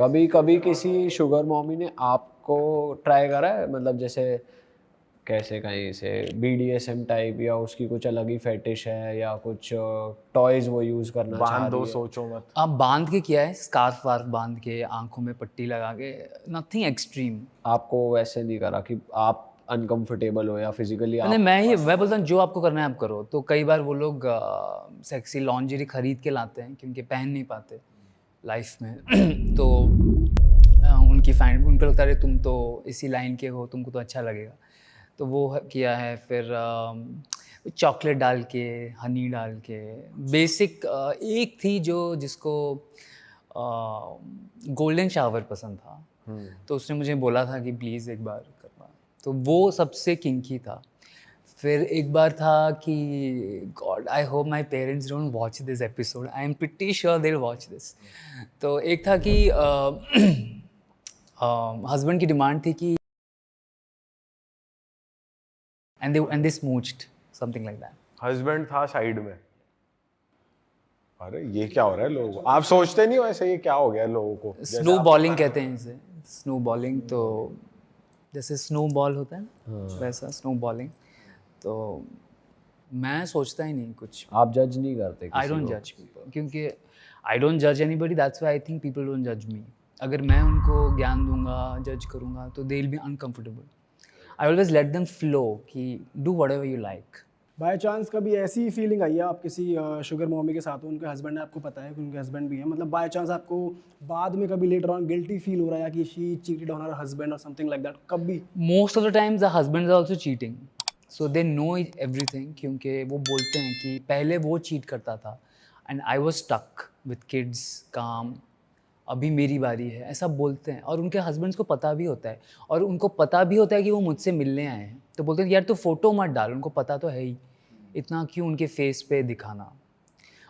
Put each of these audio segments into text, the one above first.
कभी कभी किसी शुगर मॉमी ने आपको ट्राई करा है, मतलब जैसे कैसे कहीं से BDSM टाइप, या उसकी कुछ अलग ही फेटिश है, या कुछ टॉयज वो यूज करना चाह बांध दो, रही है? सोचो मत। आप बांध के किया है, स्कार्फ वार्फ बांध के, आंखों में पट्टी लगा के, नथिंग एक्सट्रीम। आपको वैसे नहीं करा कि आप अनकंफर्टेबल हो या फिजिकली नहीं, आप? मैं बोलता हूँ जो आपको करना है आप करो। तो कई बार वो लोग सेक्सी लॉन्जरी खरीद के लाते हैं क्योंकि पहन नहीं पाते लाइफ में तो उनकी फैन, उनको लगता है तुम तो इसी लाइन के हो, तुमको तो अच्छा लगेगा। तो वो किया है। फिर चॉकलेट डाल के, हनी डाल के, बेसिक। एक थी जो जिसको गोल्डन शावर पसंद था, तो उसने मुझे बोला था कि प्लीज़ एक बार करना, तो वो सबसे किंकी था। फिर एक बार था कि God, I hope my parents don't watch this episode, I am pretty sure they will watch this. तो एक था कि हस्बैंड की डिमांड थी कि and they smooched, something like that. Husband था साइड में। अरे ये क्या हो रहा है लोगों को? आप सोचते नहीं हो ऐसे ये क्या हो गया लोगों को? स्नो बॉलिंग कहते हैं इसे, स्नो बॉलिंग। तो जैसे स्नो बॉल होता है ना, वैसा स्नो बॉलिंग। तो मैं सोचता ही नहीं कुछ। आप जज नहीं करते आई किसी डोंट को? जज पीपल, क्योंकि आई डोंट जज anybody, that's why I think people don't जज मी। अगर मैं उनको ज्ञान दूंगा, जज करूंगा, तो they will be uncomfortable. I always let them flow कि do whatever you like. By chance कभी ऐसी फीलिंग आई है आप किसी शुगर मॉमी के साथ हो, उनके हस्बैंड है, आपको पता है कि उनके हस्बैंड भी है, मतलब बाय चांस आपको बाद में कभी लेटर ऑन गिल्टी फील हो रहा है कि she cheated on her husband और समथिंग लाइक दैट, कभी? Most of the times the husbands are also cheating, so they know everything. क्योंकि वो बोलते हैं कि पहले वो चीट करता था and I was stuck with kids, काम, अभी मेरी बारी है, ऐसा बोलते हैं। और उनके हस्बैंड्स को पता भी होता है, और उनको पता भी होता है कि वो मुझसे मिलने आए हैं, तो बोलते हैं यार तो फ़ोटो मत डाल, उनको पता तो है ही, इतना क्यों उनके फेस पे दिखाना।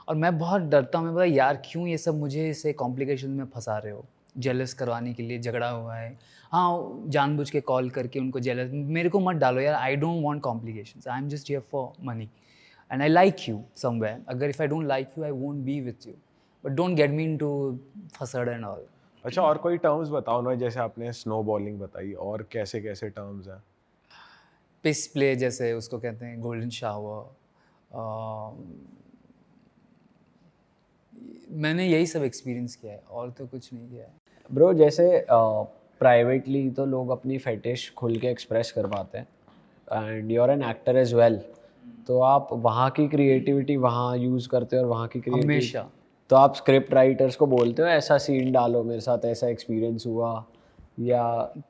और मैं बहुत डरता हूँ, मैं बोला यार क्यों ये सब मुझे इसे कॉम्प्लिकेशन में फंसा रहे हो, जेलस करवाने के लिए झगड़ा हुआ है, हाँ जानबूझ के कॉल करके उनको जेलस, मेरे को मत डालो यार, I don't want complications, I am just here for money and I like you somewhere. अगर if I don't like you I won't be with you, but don't get me into फसड़ and all. अच्छा, और कोई terms बताओ ना, जैसे आपने snow bowling बताई, और कैसे कैसे टर्म्स हैं? पिस प्ले जैसे उसको कहते हैं, गोल्डन शावर, मैंने यही सब एक्सपीरियंस किया है और तो कुछ नहीं किया है। ब्रो जैसे प्राइवेटली तो लोग अपनी फेटिश खुल के एक्सप्रेस कर पाते हैं, and you are an actor as well, तो आप वहाँ की क्रिएटिविटी वहाँ यूज़ करते हो और वहाँ की क्रिएटिविटी हमेशा। तो आप स्क्रिप्ट राइटर्स को बोलते हो ऐसा सीन डालो, मेरे साथ ऐसा एक्सपीरियंस हुआ, या?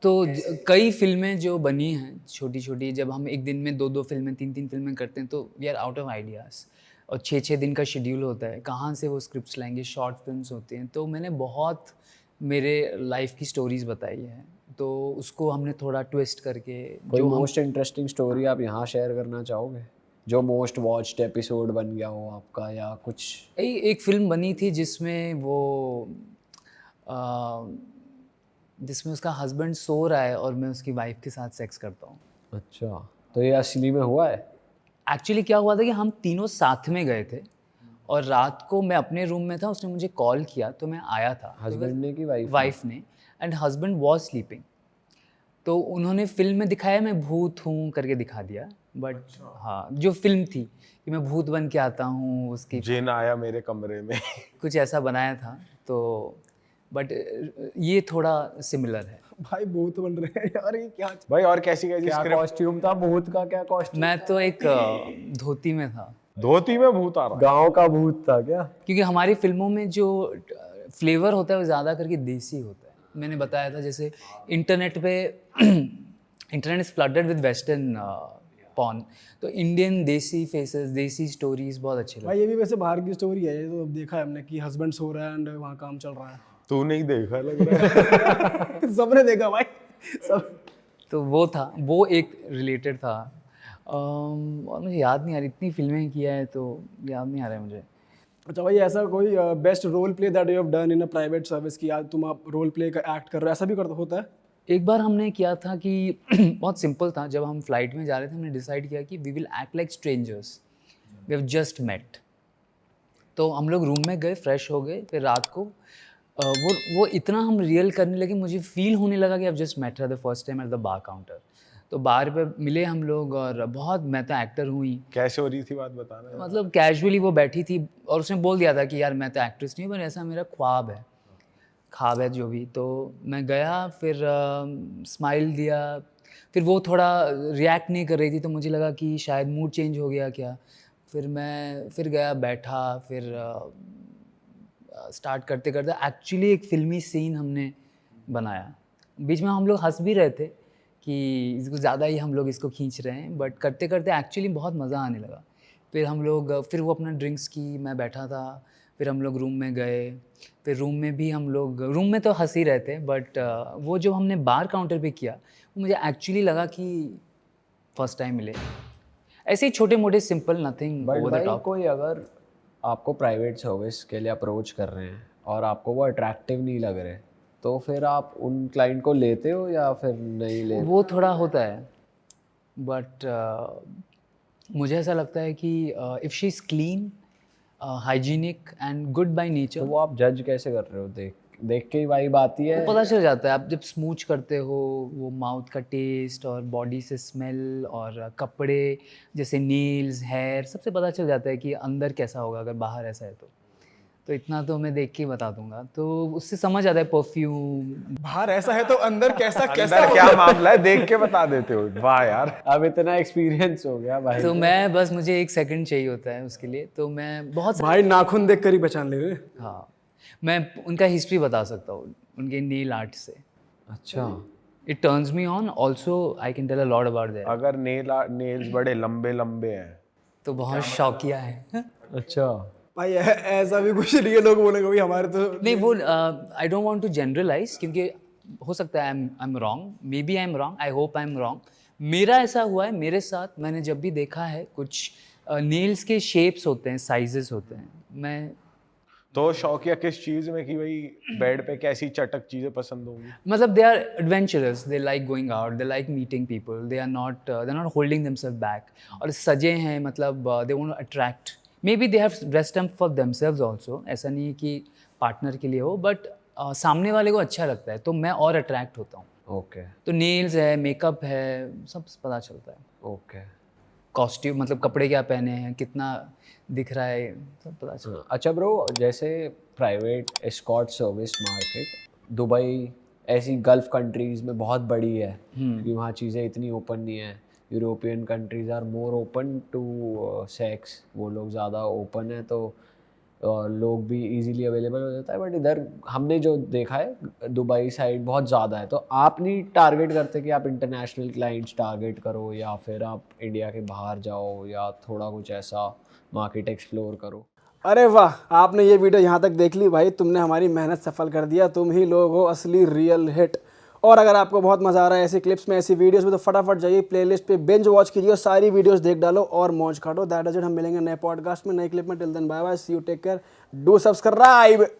तो कई फिल्में जो बनी हैं छोटी छोटी, जब हम एक दिन में 2-2 फिल्में, 3-3 फिल्में करते हैं, तो we are out of ideas, और 6-6 दिन का शेड्यूल होता है, कहाँ से वो स्क्रिप्ट्स लाएंगे, शॉर्ट फिल्म्स होती हैं। तो मैंने बहुत मेरे लाइफ की स्टोरीज़ बताई हैं, तो उसको हमने थोड़ा ट्विस्ट करके कोई जो हम मोस्ट इंटरेस्टिंग स्टोरी आप यहाँ शेयर करना चाहोगे, जो मोस्ट वॉच्ड एपिसोड बन गया हो आपका, या कुछ? एक फिल्म बनी थी जिसमें वो जिसमें उसका हस्बैंड सो रहा है और मैं उसकी वाइफ के साथ सेक्स करता हूँ। अच्छा, तो ये असली में हुआ है? एक्चुअली क्या हुआ था कि हम तीनों साथ में गए थे, और रात को मैं अपने रूम में था, उसने मुझे कॉल किया तो मैं आया था। हस्बैंड ने कि वाइफ ने, एंड हस्बैंड वॉज स्लीपिंग। तो उन्होंने फिल्म में दिखाया मैं भूत हूँ करके दिखा दिया, बट हाँ जो फिल्म थी कि मैं भूत बन के आता हूँ, उसकी जिन आया मेरे कमरे में। कुछ ऐसा बनाया था। तो बट ये थोड़ा सिमिलर है। भाई बहुत बन रहे हैं यार, ये क्या? भाई और कैसी कैसी क्या स्क्रिप्ट? कॉस्ट्यूम था भूत का? क्या कॉस्ट्यूम? मैं तो एक धोती में था, धोती में भूत आ रहा है? गांव का भूत था क्या? क्योंकि हमारी फिल्मों में जो फ्लेवर होता है वो ज़्यादा करके देसी होता है। मैंने बताया था जैसे इंटरनेट पे internet is flooded with western porn, तो इंडियन देसी फेसेस, देसी स्टोरीज बहुत अच्छे लगते हैं। भाई ये भी वैसे बाहर की स्टोरी है, ये तो अब देखा है हमने कि हस्बैंड सो रहा है एंड वहाँ काम चल रहा है। तू नहीं देखा लग रहा है। सबने देखा भाई, सब। तो वो था, वो एक रिलेटेड था। और मुझे याद नहीं आ रही, इतनी फिल्में किया है तो याद नहीं आ रहा है मुझे। अच्छा भाई, ऐसा कोई best role play that you have done in a private service की, आज तुम आप रोल प्ले का एक्ट कर रहे हो, ऐसा भी करता होता है? एक बार हमने किया था कि बहुत सिंपल था, जब हम फ्लाइट में जा रहे थे हमने डिसाइड किया कि we will act like strangers, we have just met. तो हम लोग रूम में गए, फ्रेश हो गए, फिर रात को वो इतना हम रियल करने लगे, मुझे फील होने लगा कि अब just met her the first time at the bar counter. तो बार पे मिले हम लोग और बहुत, मैं तो एक्टर हूँ ही, कैसे हो रही थी बात बताना। मतलब कैजुअली वो बैठी थी और उसने बोल दिया था कि यार मैं तो एक्ट्रेस नहीं हूँ, पर ऐसा मेरा ख्वाब है जो भी। तो मैं गया, फिर स्माइल दिया, फिर वो थोड़ा रिएक्ट नहीं कर रही थी, तो मुझे लगा कि शायद मूड चेंज हो गया क्या। फिर मैं फिर गया, बैठा, फिर स्टार्ट करते करते एक्चुअली एक फ़िल्मी सीन हमने बनाया। बीच में हम लोग हंस भी रहे थे कि इसको ज़्यादा ही हम लोग इसको खींच रहे हैं, बट करते करते एक्चुअली बहुत मज़ा आने लगा। फिर हम लोग, फिर वो अपना ड्रिंक्स की, मैं बैठा था, फिर हम लोग रूम में गए। फिर रूम में भी हम लोग, रूम में तो हंस ही रहे थे, बट वो जो हमने बार काउंटर पे किया, वो मुझे एक्चुअली लगा कि फर्स्ट टाइम मिले। ऐसे ही छोटे मोटे simple, nothing but over the भाई टॉप। कोई अगर आपको प्राइवेट सर्विस के लिए अप्रोच कर रहे हैं और आपको वो अट्रैक्टिव नहीं लग रहे, तो फिर आप उन क्लाइंट को लेते हो या फिर नहीं लेते? वो थोड़ा होता है, बट मुझे ऐसा लगता है कि if she is clean, hygienic and good by तो नेचर, वो आप जज कैसे कर रहे हो? देख देख के ही वाइब आती है? वो पता चल जाता है। आप जब स्मूच करते हो, वो माउथ का टेस्ट और बॉडी से स्मेल और कपड़े जैसे नेल्स, हेयर, सबसे पता चल जाता है कि अंदर कैसा होगा अगर बाहर ऐसा है तो इतना तो मैं देख के ही बता दूंगा। तो उससे समझ आता है परफ्यूम। बाहर ऐसा है तो अंदर कैसा कैसा अंदर क्या होगा? मामला है देख के बता देते हो। वाह यार। अब इतना एक्सपीरियंस हो गया भाई। तो मैं बस, मुझे 1 सेकंड चाहिए होता है उसके लिए, तो मैं बहुत भाई नाखून देख कर ही पहचान ले रहे। हाँ, मैं उनका हिस्ट्री बता सकता हूँ, उनके नेल आर्ट से। अच्छा, it turns me on, also I can tell a lot about that. अगर नेल्स बड़े लंबे लंबे हैं तो बहुत शौकिया है। अच्छा। भाई ऐसा भी कुछ नहीं है, लोग बोलेंगे भाई हमारे तो नहीं, वो I don't want to generalize, क्योंकि हो सकता है I am wrong, maybe I am wrong, I hope I am wrong. मेरा ऐसा हुआ है, मेरे साथ मैंने जब भी देखा है, कुछ नेल्स के शेप्स होते हैं, साइजेस होते हैं। मैं तो शौकिया किस चीज में कि भाई बेड पे कैसी चटक चीजें पसंद होंगी? मतलब they are adventurous, they like going out, they like meeting people, they are not holding themself back, और सजे हैं, मतलब they want to attract, maybe they have dressed up for themselves also. ऐसा नहीं है कि पार्टनर के लिए हो, बट सामने वाले को अच्छा लगता है, तो मैं और अट्रैक्ट होता हूँ। ओके तो नेल्स है, मेकअप है, सब पता चलता है। ओके। कॉस्ट्यूम, मतलब कपड़े क्या पहने हैं, कितना दिख रहा है, सब पता चलता है। अच्छा ब्रो, जैसे private escort service market Dubai ऐसी गल्फ कंट्रीज़ में बहुत बड़ी है, क्योंकि वहाँ चीज़ें इतनी ओपन नहीं है। European countries are more open to sex, वो लोग ज़्यादा ओपन है, तो लोग भी इजीली अवेलेबल हो जाता है। बट इधर हमने जो देखा है दुबई साइड बहुत ज़्यादा है। तो आप नहीं टारगेट करते कि आप इंटरनेशनल क्लाइंट्स टारगेट करो, या फिर आप इंडिया के बाहर जाओ, या थोड़ा कुछ ऐसा मार्केट एक्सप्लोर करो? अरे वाह, आपने ये वीडियो यहाँ तक देख ली भाई, तुमने हमारी मेहनत सफल कर दिया। तुम ही लोग हो असली रियल हिट। और अगर आपको बहुत मज़ा आ रहा है ऐसी क्लिप्स में, ऐसी वीडियोस में, तो फटाफट जाइए प्लेलिस्ट पे, बिंज वॉच कीजिए, सारी वीडियोस देख डालो और मौज काटो। That is it. हम मिलेंगे नए पॉडकास्ट में, नए क्लिप में। Till then bye bye, see you, take care, do subscribe.